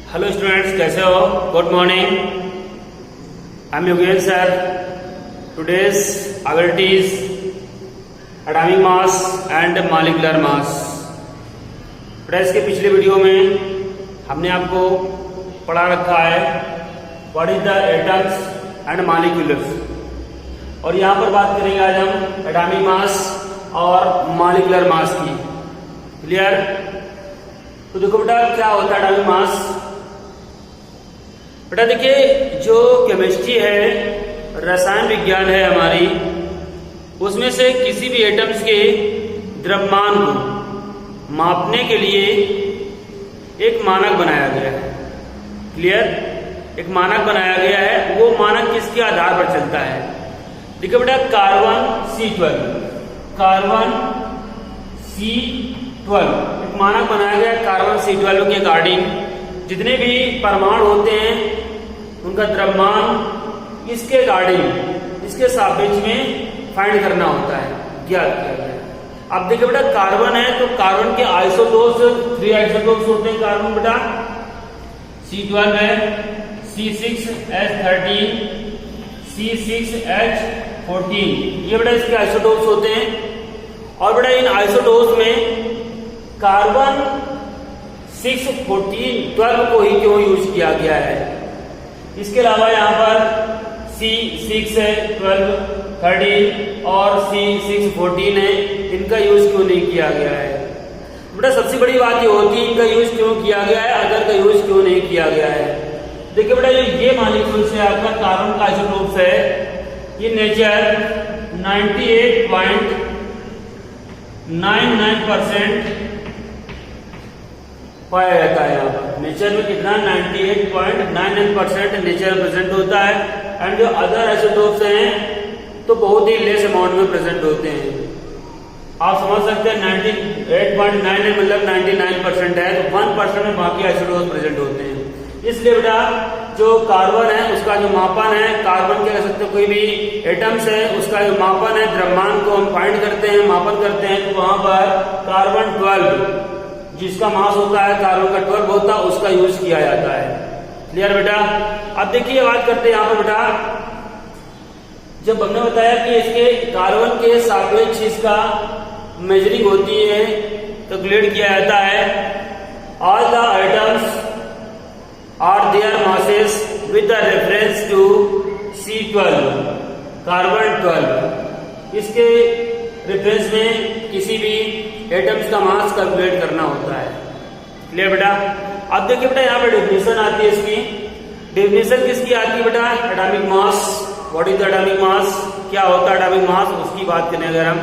Hello students, कैसे हो? Good morning. I am Yogesh sir. Today's I will teach atomic mass and molecular mass. Friends, के पिछले video में हमने आपको पढ़ा रखा है what is the atoms and molecules, और यहाँ पर बात करेंगे आज हम एटॉमिक मास और मॉलिक्यूलर मास की। क्लियर? तो देखो बेटा, क्या होता है एटॉमिक मास। बेटा देखिए, जो केमिस्ट्री है, रसायन विज्ञान है हमारी, उसमें से किसी भी एटम्स के द्रव्यमान को मापने के लिए एक मानक बनाया गया है। क्लियर? एक मानक बनाया गया है। वो मानक किसके आधार पर चलता है? देखिए बेटा, कार्बन C12 एक मानक बनाया गया है। कार्बन C12 के अकॉर्डिंग जितने भी परमाणु होते हैं उनका द्रव्यमान इसके अकॉर्डिंग, इसके सापेक्ष में फाइंड करना होता है, ज्ञात किया गया है। अब देखिए बेटा, कार्बन है तो कार्बन के आइसोटोप्स 3 आइसोटोप्स होते हैं कार्बन बेटा। C12 है, C6H13, C6H14, ये बेटा इसके आइसोटोप्स होते हैं। और बेटा इन आइसोटोप्स में कार्बन 6-14-12 को ही क्यों यूज किया गया है? इसके अलावा यहाँ पर C6 है, 12, 13 और C6-14 है, इनका यूज क्यों नहीं किया गया है? बेटा सबसे बड़ी बात ये होती है, इनका यूज क्यों किया गया है, अदर का यूज क्यों नहीं किया गया है। देखिए बेटा, ये मॉलिक्यूल्स है आपका कार्बन का आइसोटोप्स है, ये नेचर 98.99% पाया जाता है। यहाँ पर नेचर में कितना 98.99% नेचर में प्रेजेंट होता है, एंड जो अदर आइसोटोप्स हैं तो बहुत ही लेस अमाउंट में प्रेजेंट होते हैं। आप समझ सकते हैं 98.99 मतलब 99% है, तो 1% में बाकी आइसोटोप्स प्रेजेंट होते हैं। इसलिए बेटा जो कार्बन है उसका जो मापन है, कार्बन के कह सकते हो कोई भी एटम्स है उसका जो मापन है, द्रव्यमान को हम फाइंड करते हैं, मापन करते हैं, तो वहां पर कार्बन 12 जिसका मास होता है कार्बन का 12 होता है, उसका यूज किया जाता है। क्लियर बेटा? अब देखिए बात करते हैं यहाँ पर बेटा, जब हमने बताया कि इसके कार्बन के सापेक्ष इसका मेजरिंग होती है तो कैलकुलेट किया जाता है। All the items are their masses with the reference to C12 carbon 12, इसके रेफरेंस में किसी भी एटम्स का मास कैलकुलेट करना होता है। क्लियर बेटा? अब देखिए बेटा, यहाँ पे डेफिनेशन आती है इसकी। डेफिनेशन किसकी आती है बेटा? Atomic mass. What is the atomic mass? क्या होता है एटॉमिक मास, उसकी बात करें अगर हम,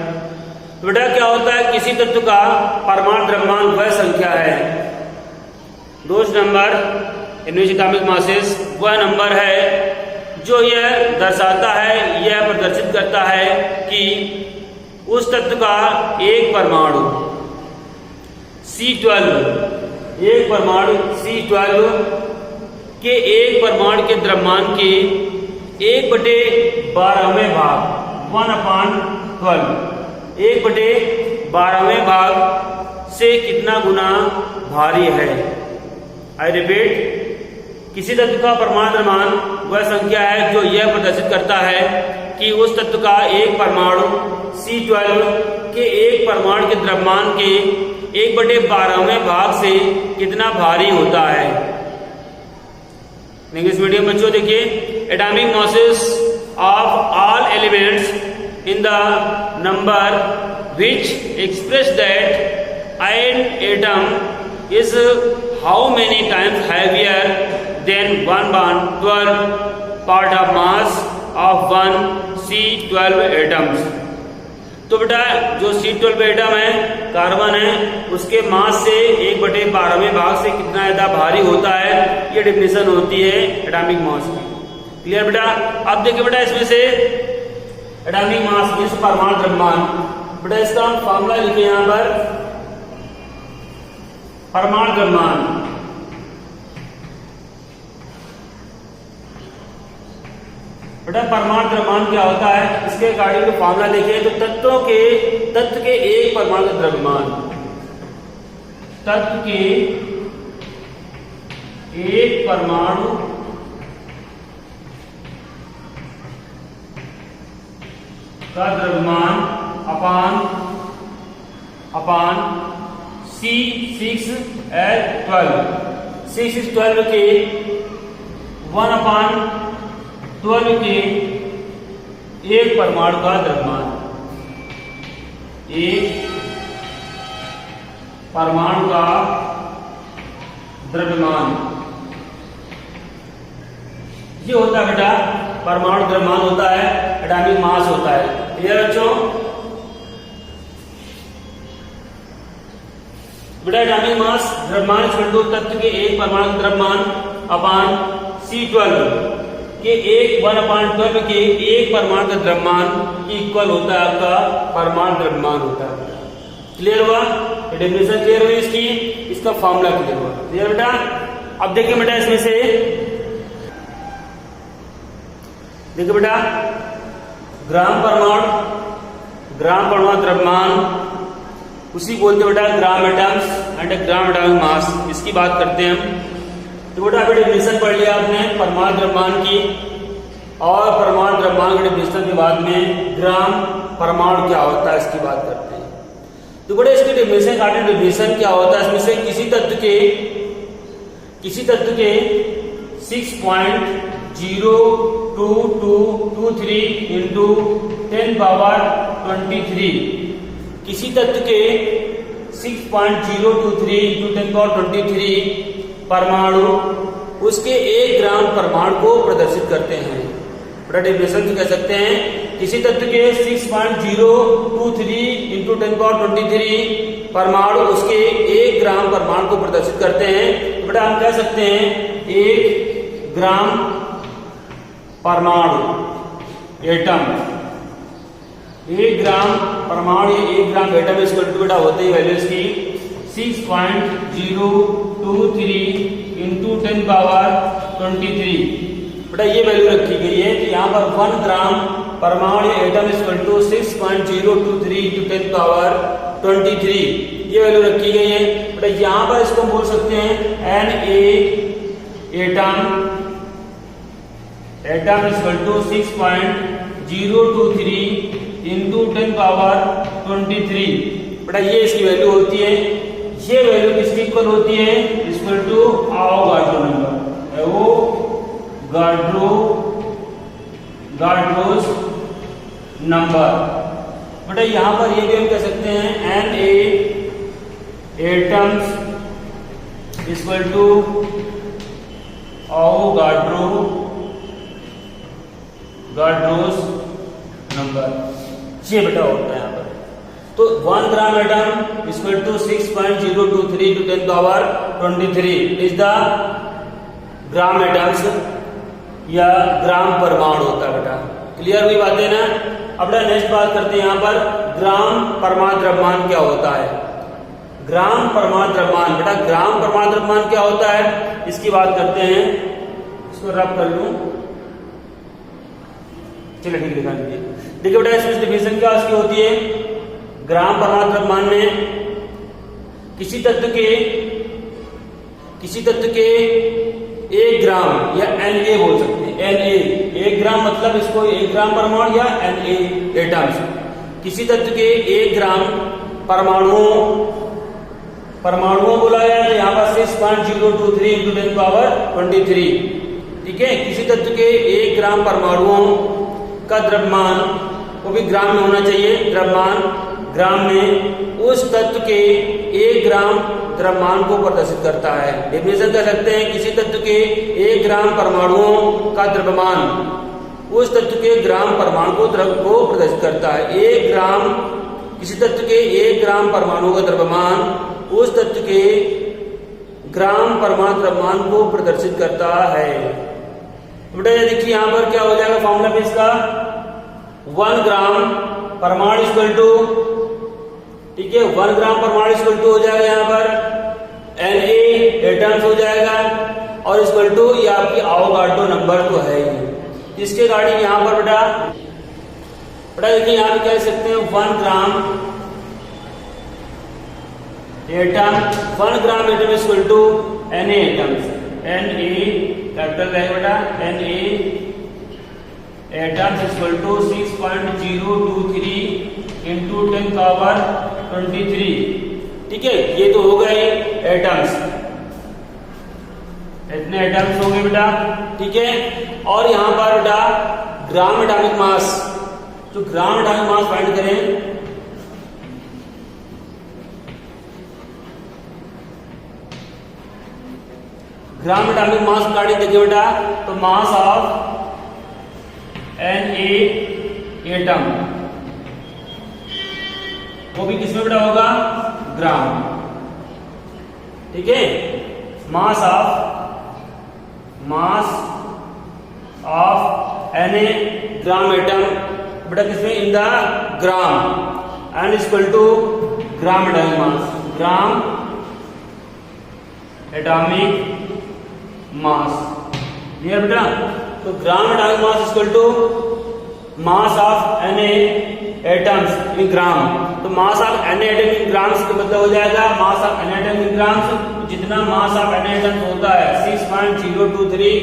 तो बेटा क्या होता है, किसी तत्व का परमाणु द्रव्यमान वह संख्या है, दोस्त नंबर इन एटॉमिक मासेस, वह नंबर है जो यह दर्शाता है, यह प्रदर्शित करता है कि उस तत्व का एक परमाणु C12, एक परमाणु C12 के एक परमाणु के द्रव्यमान के 1/12वें भाग 1/12, 1/12वें भाग से कितना गुना भारी है। आई रिपीट, किसी तत्व का परमाणु द्रव्यमान वह संख्या है जो यह प्रदर्शित करता है कि उस तत्व का एक परमाणु C12 के एक परमाणु के द्रव्यमान के 1/12वें भाग से कितना भारी होता है। इंग्लिश मीडियम बच्चों देखिए, atomic masses of all elements in the number which express that an atom is how many times heavier than 1/12 part of mass of 1 C12 atoms. तो बेटा जो C12 एटम है, कार्बन है, उसके मास से 1/12वें भाग से कितना ज्यादा भारी होता है, ये डेफिनेशन होती है एटॉमिक मास की। क्लियर बेटा? अब देखिए बेटा, इसमें से एटॉमिक मास मींस परमाणु द्रव्यमान, बेटा इसका हम फॉर्मूला लिखे यहां पर, परमाणु द्रव्यमान। बेटा परमाणु द्रव्यमान क्या होता है, इसके अकॉर्डिंग तो फॉर्मूला देखें तो तत्व के एक परमाणु का द्रव्यमान, तत्व के एक परमाणु का द्रव्यमान अपान C6H12 612 के 1/12 के एक परमाणु का द्रव्यमान, एक परमाणु का द्रव्यमान, ये होता है बेटा परमाणु द्रव्यमान होता है, एटॉमिक मास होता है। क्लियर बच्चों? बेटा एटॉमिक मास द्रव्यमान तत्व के एक परमाणु द्रव्यमान अपान C12 के 1/12 के एक परमाणु का द्रव्यमान इक्वल होता है आपका परमाणु द्रव्यमान होता है। क्लियर हुआ? डेफिनेशन क्लियर हुई इसकी, इसका फॉर्मूला क्लियर हुआ। क्लियर बेटा? अब देखिए बेटा इसमें से देखिए बेटा ग्राम परमाणु द्रव्यमान उसी बोलते बेटा gram atoms and gram atomic mass, इसकी बात करते हैं हम। तो बेटा अभी डेफिनेशन पढ़ लिया आपने परमाणु द्रव्यमान की, और परमाणु द्रव्यमान के डेफिनेशन के बाद में ग्राम परमाणु क्या होता है इसकी बात करते हैं। तो बेटा इसकी डेफिनेशन क्या होता है, इसमें से किसी तत्व के 6.02223 इंटू 10⁻23, किसी तत्व के 6.023 इंटू 10⁻23 परमाणु उसके 1 ग्राम परमाणु को प्रदर्शित करते हैं। बड़ा डेफिनेशन कह सकते हैं किसी तत्व के 6.023 इंटू 10⁻23 परमाणु उसके 1 ग्राम परमाणु को प्रदर्शित करते हैं। तो बेटा हम कह सकते हैं 1 ग्राम परमाणु एटम, 1 ग्राम परमाणु 1 ग्राम एटम इक्वल टू बेटा होते ही वैल्यू इसकी 6.023 इंटू 10⁻23। बेटा ये वैल्यू रखी गई है कि यहाँ पर 1 ग्राम परमाणु एटम इक्वल टू 6.023 इंटू 10⁻23 ये वैल्यू रखी गई है। बेटा यहाँ पर इसको बोल सकते हैं एटम इक्वल टू 6.023 इंटू 10⁻23। बेटा ये इसकी वैल्यू होती है, ये वैल्यू किसकी इक्वल होती है, equal to Avogadro number, गाड्रोस number. बेटा यहां पर ये भी हम कह सकते हैं Na atoms equal to Avogadro's number, ये बेटा होता है यहाँ पर। तो 1 gram atom equal to 6.023 into 10⁻23 is the gram atoms या ग्राम परमाणु होता है बेटा। क्लियर हुई बातें ना? अब बेटा नेक्स्ट बात करते हैं यहाँ पर ग्राम परमाणु द्रव्यमान क्या होता है। ग्राम परमाणु द्रव्यमान, बेटा ग्राम परमाणु द्रव्यमान क्या होता है इसकी बात करते हैं। इसको रब कर लूं, चलिए ठीक दिखा दीजिए। देखिए बेटा इसमें डिफिनेशन क्या उसकी होती है, ग्राम परमाणु द्रव्यमान में किसी तत्व के 1 ग्राम या Na बोल सकते हैं, Na 1 ग्राम मतलब इसको 1 ग्राम परमाणु या Na एटम्स, किसी तत्व के 1 ग्राम परमाणुओं बोला है तो यहाँ पर 6.023 इंटू 10⁻23। ठीक है, किसी तत्व के 1 ग्राम परमाणुओं का द्रव्यमान, वो भी ग्राम में होना चाहिए, द्रव्यमान ग्राम में उस तत्व के 1 ग्राम द्रव्यमान को प्रदर्शित करता है। डेफिनेशन कह सकते हैं किसी तत्व के 1 ग्राम परमाणुओं का द्रव्यमान उस तत्व के ग्राम परमाणु को प्रदर्शित करता है। 1 ग्राम किसी तत्व के 1 ग्राम परमाणु का द्रव्यमान उस तत्व के ग्राम परमाणु द्रव्यमान को प्रदर्शित करता है। बेटा ये देखिए यहाँ पर क्या हो जाएगा फॉर्मूला में इसका 1 ग्राम परमाणु इक्वल टू, ठीक है 1 ग्राम परमाणु इक्वल टू हो जाएगा यहाँ पर Na एटम्स हो जाएगा और इक्वल टू ये आपकी आवोगाड्रो नंबर तो है ही। इसके रिगार्डिंग यहाँ पर बेटा देखिए यहाँ पे कह सकते हैं 1 gram atom equal to Na atoms. Na capital है बेटा Na atoms equal to 6.023 into 10 power 23। ठीक है, ये तो हो गए एटम्स, इतने एटम्स हो गए बेटा। ठीक है, और यहां पर बेटा ग्राम एटॉमिक मास, तो ग्राम एटॉमिक मास फाइंड करें। ग्राम एटॉमिक मास गाड़ी देखिए बेटा, तो मास ऑफ Na एटम वो भी किसमें बेटा होगा, ग्राम। ठीक है, mass of Na gram atom बेटा किसमें, in the gram, and equal to gram atomic mass, gram atomic mass. Clear बेटा, तो gram atomic mass equal to mass of Na atoms in gram. तो mass of Na atom in grams का मतलब हो जाएगा mass of Na atom in grams, जितना mass of Na atoms होता है 6.023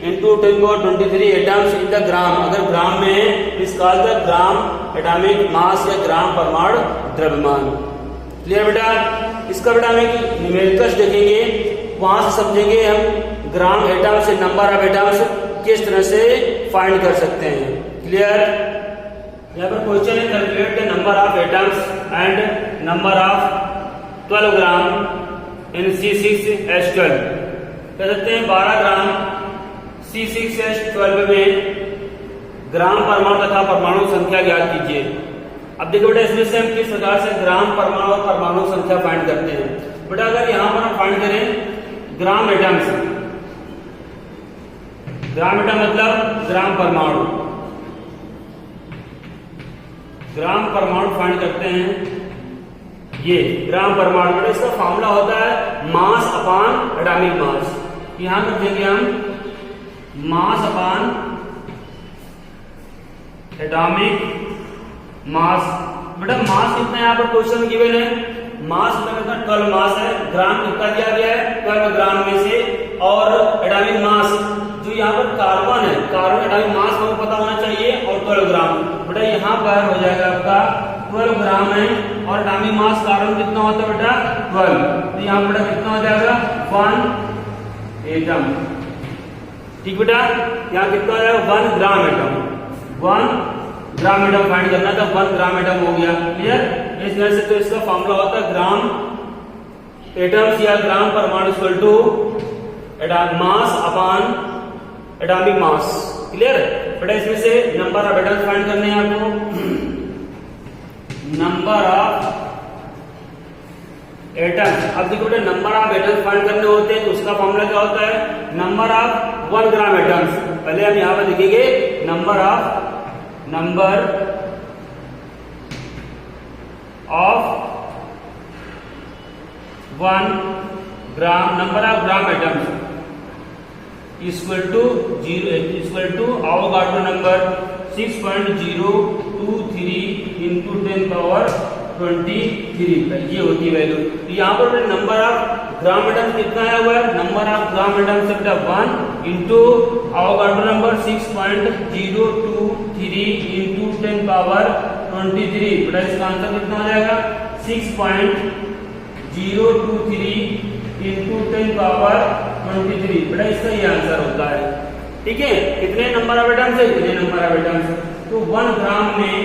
into 10⁻23 एटम्स इन द ग्राम। अगर ग्राम में है इस कॉल्ड द ग्राम एटॉमिक मास या ग्राम परमाणु द्रव्यमान। क्लियर बेटा, इसका बेटा हम न्यूमेरिकल्स देखेंगे, वहां से समझेंगे हम ग्राम एटम्स से नंबर ऑफ एटम्स किस तरह से फाइंड कर सकते हैं। क्लियर, यहाँ पर क्वेश्चन है calculate the number of atoms and number of 12 gram in C6H12। कह सकते हैं 12 ग्राम C6H12 में ग्राम परमाणु तथा परमाणु संख्या ज्ञात कीजिए। अब देखो बेटा, इसमें से हम किस प्रकार से ग्राम परमाणु और परमाणु संख्या फाइंड करते हैं। बेटा अगर यहां पर हम फाइंड करें ग्राम एटम्स, ग्राम एटम मतलब ग्राम परमाणु, ग्राम परमाणु फाइंड करते हैं। ये ग्राम परमाणु बेटा इसका फॉर्मूला होता है मास अपॉन एटॉमिक मास। यहां कर देंगे हम मास अपॉन एटॉमिक मास। बेटा मास कितना यहाँ पर क्वेश्चन में गिवन है, मास कितना 12 मास है, ग्राम कितना दिया गया है 12 ग्राम में से, और एटॉमिक मास जो यहाँ पर कार्बन है, कार्बन एटॉमिक मास हमें पता होना चाहिए और 12 ग्राम। बेटा यहाँ पर हो जाएगा आपका 12 ग्राम है, और एटॉमिक मास कार्बन कितना होता है बेटा 12, तो यहाँ बेटा कितना हो जाएगा 1 एटम। ठीक बेटा, यहाँ कितना हो जाएगा 1 gram atom, 1 gram atom find करना था, 1 ग्राम एटम हो गया। क्लियर, इस तरह से तो इसका फॉर्मूला होता है ग्राम एटम्स या ग्राम परमाणु equal to mass upon atomic mass. Clear बेटा, इसमें से नंबर ऑफ एटम्स फाइंड करने हैं आपको। नंबर ऑफ एटम्स, अब देखो बेटा नंबर ऑफ एटम्स फाइंड करने होते हैं तो उसका फॉर्मूला क्या होता है, नंबर ऑफ 1 ग्राम एटम्स। पहले हम यहां पर लिखेंगे number of 1 gram, number of gram atoms equal to Avogadro number 6.023 into 10 power 23, ये होती है वैल्यू। तो यहाँ पर नंबर ऑफ ग्राम एटम्स कितना आया हुआ है, number of gram atoms 1 into Avogadro number 6.023 into 10 power 23। बेटा इसका आंसर कितना हो जाएगा 6.023 into 10 पावर 23। बेटा इसका ये आंसर होता है। ठीक है, कितने नंबर ऑफ एटम्स है, कितने नंबर ऑफ एटम्स, तो 1 ग्राम में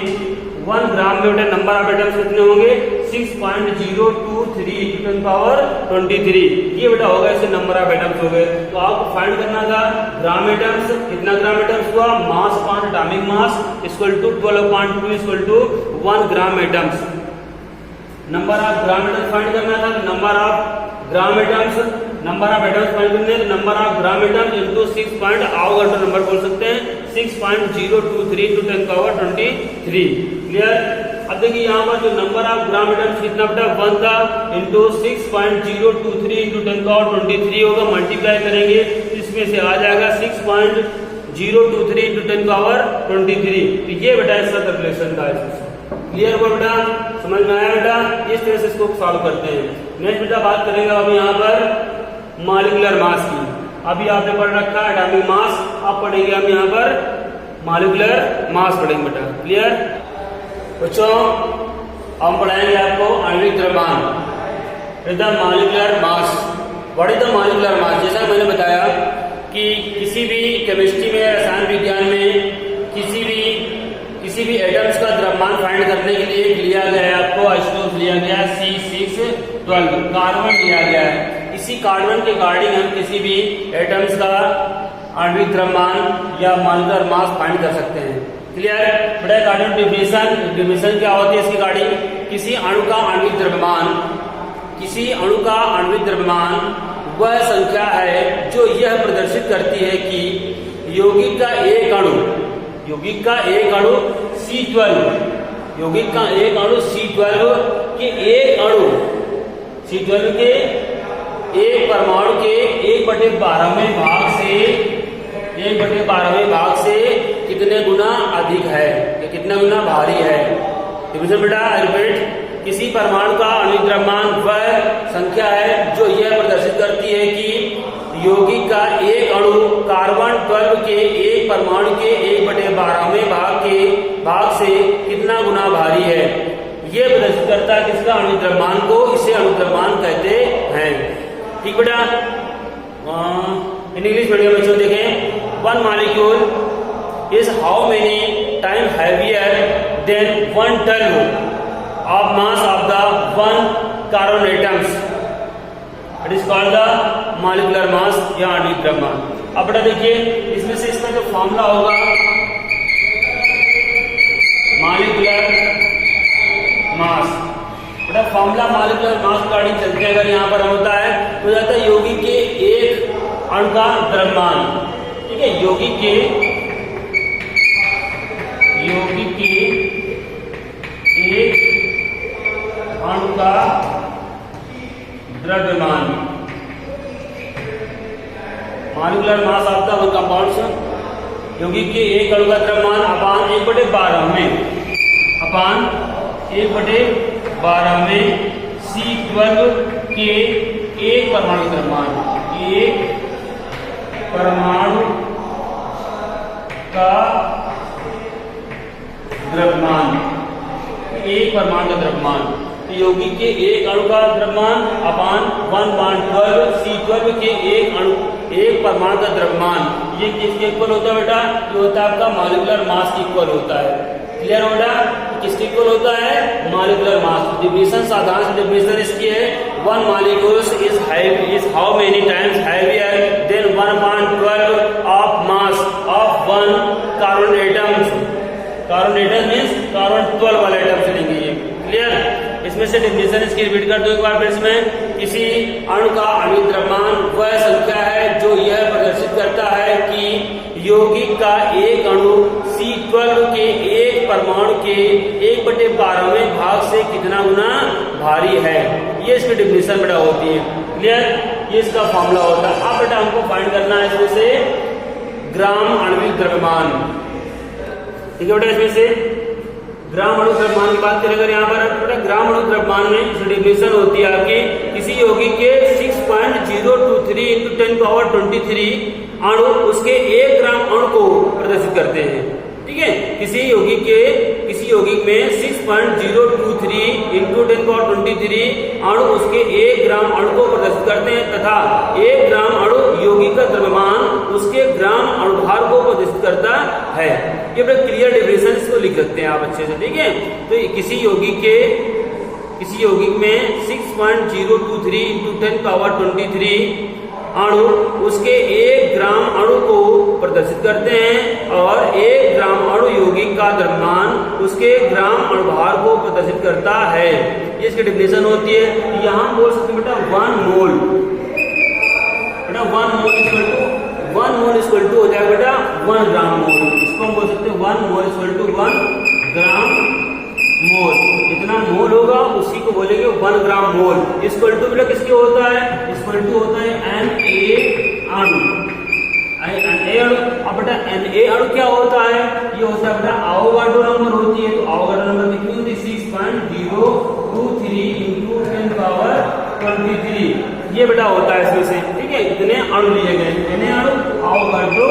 बेटा नंबर ऑफ एटम्स कितने होंगे 6.023 into 10 पावर 23। ये बेटा होगा, इससे नंबर ऑफ एटम्स हो गए। तो आपको फाइंड करना था ग्राम एटम्स, कितना ग्राम एटम्स हुआ, mass upon atomic mass equal to 12.2 equal to 1 gram atoms. Number of gram atoms find करना था, number of gram atoms find करने, number of gram atoms into 6 point Avogadro number बोल सकते हैं 6.023 into 10 power 23। Clear, अब देखिए यहाँ पर जो नंबर ऑफ ग्राम एटम्स कितना बेटा 1 था, इंटू 6.023 into 10 पावर 23 होगा, मल्टीप्लाई करेंगे इसमें से आ जाएगा 6.023 into 10 पावर 23। तो ये बेटा इसका कैलकुलेशन था। क्लियर हुआ बेटा, समझ में आया बेटा, इस तरह से इसको सॉल्व करते हैं। नेक्स्ट बेटा बात करेंगे अब यहाँ पर मॉलिक्यूलर मास की। अभी आपने पढ़ रखा है एटॉमिक मास, अब पढ़ेंगे हम यहाँ पर मॉलिक्यूलर मास पढ़ेंगे बेटा। क्लियर बच्चों? हम पढ़ाएंगे आपको आणविक द्रव्यमान, the molecular mass. What is the molecular mass? जैसा मैंने बताया कि किसी भी केमिस्ट्री में, रसायन विज्ञान में किसी भी एटम्स का द्रव्यमान फाइंड करने के लिए लिया गया है आपको आइसोटोप लिया गया C612 कार्बन लिया गया है। इसी कार्बन के अकॉर्डिंग हम किसी भी एटम्स का आणविक द्रव्यमान या मॉलिक्यूलर मास फाइंड कर सकते हैं। क्लियर? बड़ा अकॉर्डिंग डिफिनेशन क्या होती है इसकी अकॉर्डिंग? किसी अणु का आणविक द्रव्यमान वह संख्या है जो यह प्रदर्शित करती है कि यौगिक का एक अणु C12 के एक परमाणु के 1/12वें भाग से कितने गुना अधिक है, कितने गुना भारी है। डिवीजन बेटा रिपीट, किसी परमाणु का आणविक द्रव्यमान वह संख्या है जो यह प्रदर्शित करती है कि यौगिक का एक अणु कार्बन 12 के एक परमाणु के 1/12वें भाग से कितना गुना भारी है। यह प्रदर्शित करता है किसका? आणविक द्रव्यमान को। इसे आणविक द्रव्यमान कहते हैं। ठीक बेटा? इन इंग्लिश मीडियम बच्चों देखें, one molecule is how many time heavier than 1/12 of mass of the one carbon atoms. It is called the molecular mass या आणविक द्रव्यमान। अब बेटा देखिए, इसमें से इसका जो फॉर्मूला होगा मॉलिक्यूलर मास, बेटा फॉर्मूला मॉलिक्यूलर मास का अकॉर्डिंग चलते हैं। अगर यहाँ पर होता है तो जाता है यौगिक के एक अणु का द्रव्यमान। ठीक है? यौगिक के एक अणु का द्रव्यमान, molecular mass of the compounds, यौगिक के एक अणु का द्रव्यमान अपान 1/12 C12 के एक परमाणु द्रव्यमान, एक परमाणु का द्रव्यमान, एक परमाणु का द्रव्यमान। यौगिक के एक अणु का द्रव्यमान अपान 1/12 C12 के एक परमाणु का द्रव्यमान। ये किसके इक्वल होता है बेटा? ये होता है आपका मॉलिक्यूलर मास के इक्वल होता है। क्लियर हो बेटा? किसके इक्वल होता है? Molecular mass. डिफिनेशन साधारण डिफिनेशन इसकी है, one molecules is how many times heavier than 1/12 of mass of one carbon atoms. Carbon atom means carbon 12 वाले एटम से लेंगे ये। क्लियर? इसमें से डिफिनेशन इसकी रिपीट कर दो एक बार फिर। इसमें किसी अणु का आणविक द्रव्यमान वह संख्या है जो यह प्रदर्शित करता है कि यौगिक का एक अणु C12 के एक परमाणु के 1/12वें भाग से कितना गुना भारी है। ये इसकी डिफिनेशन बेटा होती है। क्लियर? ये इसका फॉर्मूला होता है। अब बेटा हमको फाइंड करना है इसमें से ग्राम आणविक द्रव्यमान। ठीक है बेटा? इसमें से ग्राम अणु द्रव्यमान की बात करें अगर यहाँ पर, ग्राम अणु द्रव्यमान में डिफिनेशन होती है आपकी, किसी यौगिक के 6.023 × 10⁻23 अणु उसके 1 ग्राम अणु को प्रदर्शित करते हैं। ठीक है? किसी यौगिक में 6.023 × 10⁻23 अणु उसके 1 ग्राम अणु को प्रदर्शित करते हैं तथा 1 ग्राम अणु यौगिक का द्रव्यमान उसके ग्राम अणुभार को प्रदर्शित करता है। ये बड़ा क्लियर डिफिनेशन इसको लिख सकते हैं आप अच्छे से। ठीक है? तो किसी यौगिक में 6.023 × 10⁻23 अणु उसके 1 ग्राम अणु को प्रदर्शित करते हैं और 1 ग्राम अणु यौगिक का द्रव्यमान उसके ग्राम अणुभार को प्रदर्शित करता है। ये इसकी डिफिनेशन होती है। यहाँ बोल सकते हैं बेटा 1 मोल, बेटा 1 मोल इक्वल टू हो जाएगा बेटा 1 ग्राम मोल। इसको हम बोल सकते हैं 1 मोल इक्वल टू 1 ग्राम मोल। जितना मोल होगा उसी को बोलेंगे 1 ग्राम मोल। इक्वल टू बेटा किसके होता है? इक्वल टू होता है Na अणु। अब बेटा Na अणु क्या होता है? ये होता है बेटा आवोगाड्रो नंबर होती है। तो आवोगाड्रो नंबर कितनी होती है? 6.023 × 10⁻23। ये बेटा होता है इसमें से। ठीक है? है, इतने अणु लिए गए, इतने अणु अवोगाड्रो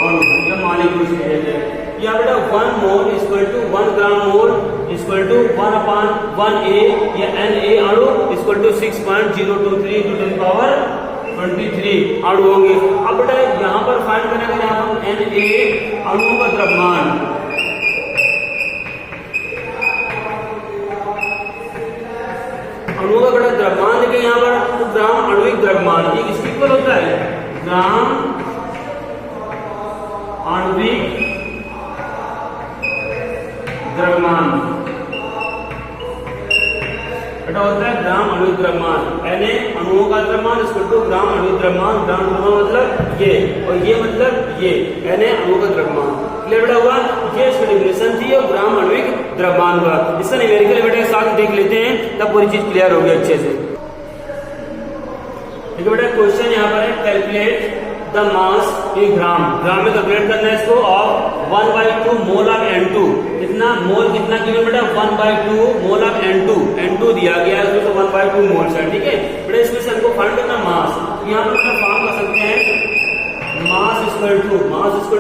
अणु या मॉलिक्यूल्स लिए गए। यहाँ बेटा 1 mole equal to 1 gram mole equal to 1/1A या Na अणु इक्वल टू 6.023 टू 10 पावर 23 अणु होंगे। अब बेटा यहाँ पर फाइंड करेंगे यहाँ पर Na अणुओं का द्रव्यमान, अणुओं का बड़ा द्रव्यमान देखिए यहाँ पर, तो ग्राम आणविक द्रव्यमान ये किसके इक्वल होता है, ग्राम आणविक द्रव्यमान बेटा होता है ग्राम आणविक द्रव्यमान। यानी अणुओं का द्रव्यमान इसको तो ग्राम आणविक द्रव्यमान, ग्राम द्रव्यमान मतलब ये और ये मतलब ये, यानी अणुओं का द्रव्यमान। क्लियर बेटा हुआ, ये इसकी डेफिनेशन थी और ग्राम आणविक द्रव्यमान का। इसका न्यूमेरिकल बेटा के साथ देख लेते हैं, तब पूरी चीज क्लियर होगी अच्छे से। ठीक है बेटा, क्वेश्चन यहाँ पर है कैलकुलेट द मास इन ग्राम, ग्राम में कैलकुलेट करना है इसको ऑफ 1/2 मोल ऑफ N2। कितना मोल कितना गिवन बेटा, 1/2 मोल ऑफ N2, N2 दिया गया है उसमें, तो 1/2 मोल है। ठीक है बेटा, इसमें से हमको फाइंड करना मास, यहाँ पर हम फाइंड कर सकते हैं मास इक्वल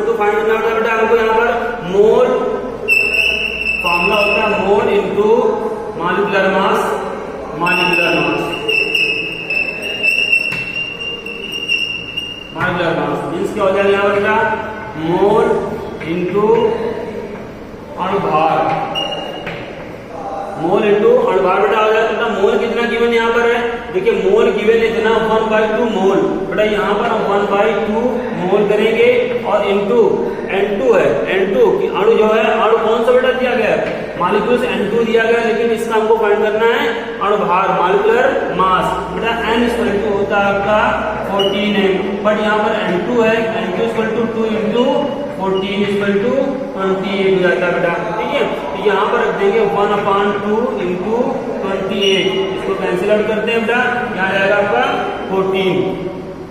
टू फाइंड करना होता है बेटा हमको यहाँ पर मोल, फॉर्मूला होता है mole into molecular mass, molecular mass means क्या हो जाएगा यहाँ पर बेटा, मोल इनटू अणुभार, मोल इनटू अणुभार बेटा हो जाएगा। मोल कितना गिवन यहाँ पर है, देखिए मोल गिवन इतना 1/2 मोल बेटा, यहाँ पर हम 1/2 मोल करेंगे और इनटू N2 है, N2 की अणु जो है, अणु कौन सा बेटा दिया गया है, मॉलिक्यूल्स N2 दिया गया, लेकिन इसका हमको फाइंड करना है अणुभार, मॉलिक्यूलर मास बेटा। N इक्वल टू होता है आपका 14m, बट यहाँ पर N2 है, N2 equal to 2 into 14 equal to 28 हो जाता है बेटा। ठीक है, तो यहाँ पर रख देंगे 1/2 इंटू 28, इसको कैंसिल आउट करते हैं बेटा, यहाँ जाएगा आपका 14।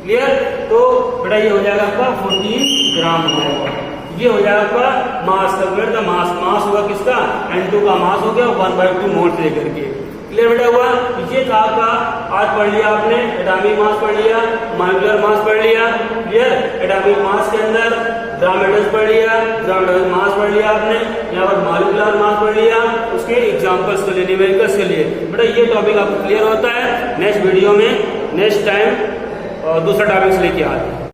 क्लियर, तो बेटा ये हो जाएगा आपका 14 ग्राम हो जाएगा। ये हो जाएगा आपका मास, कैलकुलेट द मास, मास होगा किसका, N2 का मास हो गया 1/2 मोल से लेकर के। क्लियर बेटा हुआ, ये था आपका, आज पढ़ लिया आपने एटॉमिक मास पढ़ लिया, मॉलिक्यूलर मास पढ़ लिया। क्लियर, एटॉमिक मास के अंदर ग्राम एटम्स पढ़ लिया, ग्राम मास पढ़ लिया आपने, यहाँ पर मॉलिक्यूलर मास पढ़ लिया, उसके एग्जांपल्स के लिए, न्यूमेरिकल्स के लिए बेटा ये टॉपिक आपको क्लियर होता है। नेक्स्ट वीडियो में नेक्स्ट टाइम दूसरा टॉपिक्स लेके आते हैं।